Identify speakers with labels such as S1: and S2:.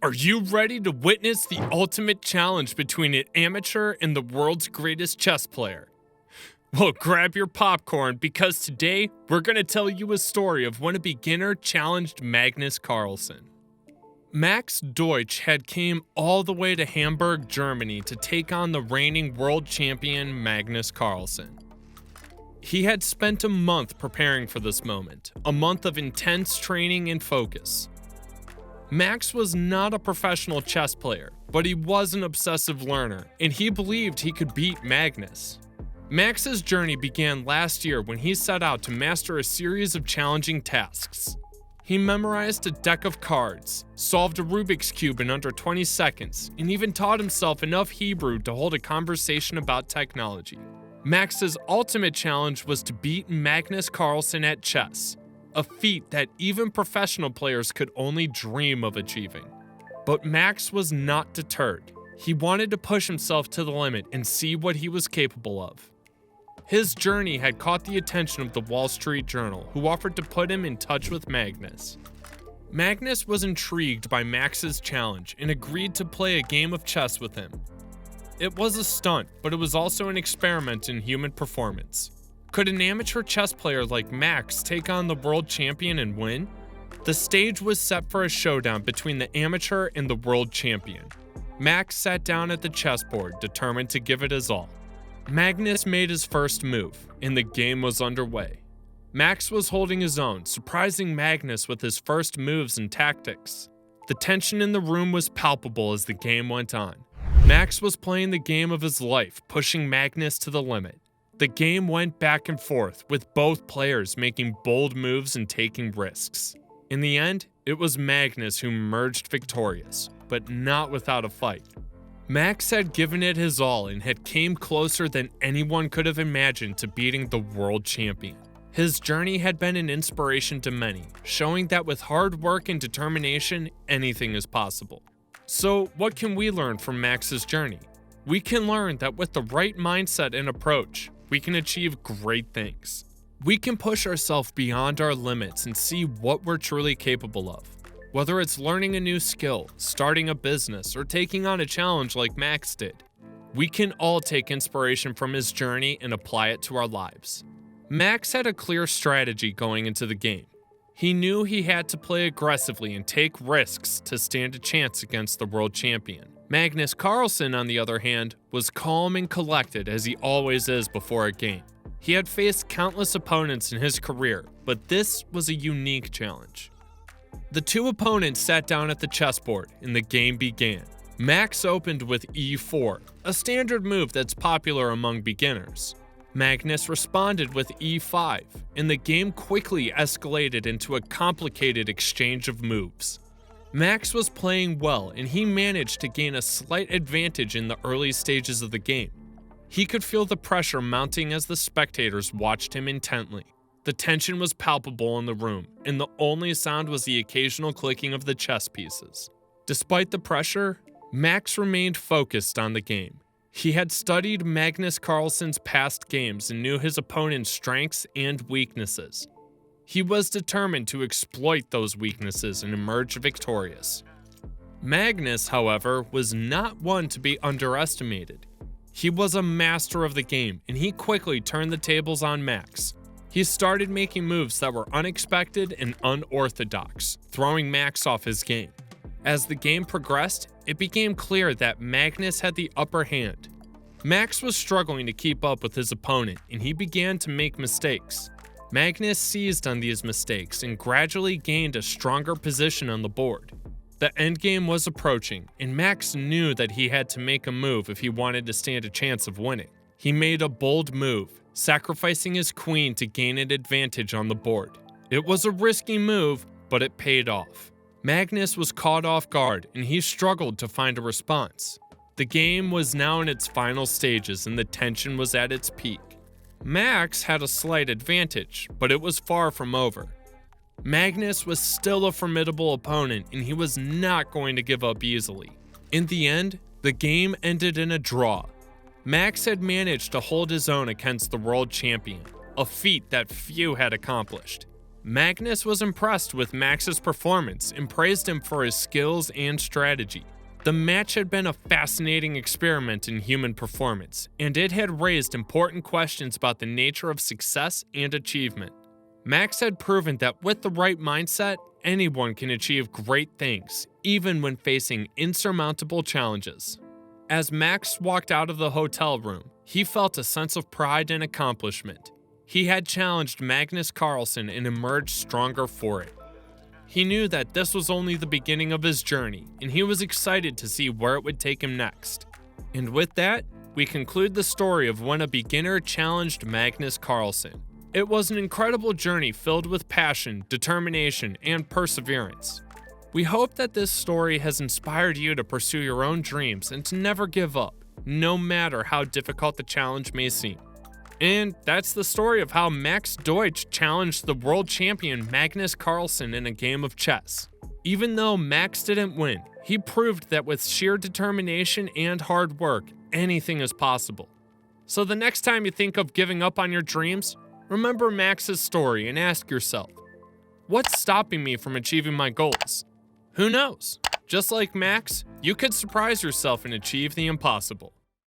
S1: Are you ready to witness the ultimate challenge between an amateur and the world's greatest chess player? Well, grab your popcorn because today we're going to tell you a story of when a beginner challenged Magnus Carlsen. Max Deutsch had came all the way to Hamburg, Germany to take on the reigning world champion Magnus Carlsen. He had spent a month preparing for this moment, a month of intense training and focus. Max was not a professional chess player, but he was an obsessive learner, and he believed he could beat Magnus. Max's journey began last year when he set out to master a series of challenging tasks. He memorized a deck of cards, solved a Rubik's Cube in under 20 seconds, and even taught himself enough Hebrew to hold a conversation about technology. Max's ultimate challenge was to beat Magnus Carlsen at chess, a feat that even professional players could only dream of achieving. But Max was not deterred. He wanted to push himself to the limit and see what he was capable of. His journey had caught the attention of the Wall Street Journal, who offered to put him in touch with Magnus. Magnus was intrigued by Max's challenge and agreed to play a game of chess with him. It was a stunt, but it was also an experiment in human performance. Could an amateur chess player like Max take on the world champion and win? The stage was set for a showdown between the amateur and the world champion. Max sat down at the chessboard, determined to give it his all. Magnus made his first move, and the game was underway. Max was holding his own, surprising Magnus with his first moves and tactics. The tension in the room was palpable as the game went on. Max was playing the game of his life, pushing Magnus to the limit. The game went back and forth, with both players making bold moves and taking risks. In the end, it was Magnus who emerged victorious, but not without a fight. Max had given it his all and had came closer than anyone could have imagined to beating the world champion. His journey had been an inspiration to many, showing that with hard work and determination, anything is possible. So, what can we learn from Max's journey? We can learn that with the right mindset and approach, we can achieve great things. We can push ourselves beyond our limits and see what we're truly capable of. Whether it's learning a new skill, starting a business, or taking on a challenge like Max did, we can all take inspiration from his journey and apply it to our lives. Max had a clear strategy going into the game. He knew he had to play aggressively and take risks to stand a chance against the world champion. Magnus Carlsen, on the other hand, was calm and collected as he always is before a game. He had faced countless opponents in his career, but this was a unique challenge. The two opponents sat down at the chessboard and the game began. Max opened with e4, a standard move that's popular among beginners. Magnus responded with e5, and the game quickly escalated into a complicated exchange of moves. Max was playing well, and he managed to gain a slight advantage in the early stages of the game. He could feel the pressure mounting as the spectators watched him intently. The tension was palpable in the room, and the only sound was the occasional clicking of the chess pieces. Despite the pressure, Max remained focused on the game. He had studied Magnus Carlsen's past games and knew his opponent's strengths and weaknesses. He was determined to exploit those weaknesses and emerge victorious. Magnus, however, was not one to be underestimated. He was a master of the game, and he quickly turned the tables on Max. He started making moves that were unexpected and unorthodox, throwing Max off his game. As the game progressed, it became clear that Magnus had the upper hand. Max was struggling to keep up with his opponent, and he began to make mistakes. Magnus seized on these mistakes and gradually gained a stronger position on the board. The endgame was approaching, and Max knew that he had to make a move if he wanted to stand a chance of winning. He made a bold move, sacrificing his queen to gain an advantage on the board. It was a risky move, but it paid off. Magnus was caught off guard, and he struggled to find a response. The game was now in its final stages, and the tension was at its peak. Max had a slight advantage, but it was far from over. Magnus was still a formidable opponent, and he was not going to give up easily. In the end, the game ended in a draw. Max had managed to hold his own against the world champion, a feat that few had accomplished. Magnus was impressed with Max's performance and praised him for his skills and strategy. The match had been a fascinating experiment in human performance, and it had raised important questions about the nature of success and achievement. Max had proven that with the right mindset, anyone can achieve great things, even when facing insurmountable challenges. As Max walked out of the hotel room, he felt a sense of pride and accomplishment. He had challenged Magnus Carlsen and emerged stronger for it. He knew that this was only the beginning of his journey, and he was excited to see where it would take him next. And with that, we conclude the story of when a beginner challenged Magnus Carlsen. It was an incredible journey filled with passion, determination, and perseverance. We hope that this story has inspired you to pursue your own dreams and to never give up, no matter how difficult the challenge may seem. And that's the story of how Max Deutsch challenged the world champion Magnus Carlsen in a game of chess. Even though Max didn't win, he proved that with sheer determination and hard work, anything is possible. So the next time you think of giving up on your dreams, remember Max's story and ask yourself, what's stopping me from achieving my goals? Who knows? Just like Max, you could surprise yourself and achieve the impossible.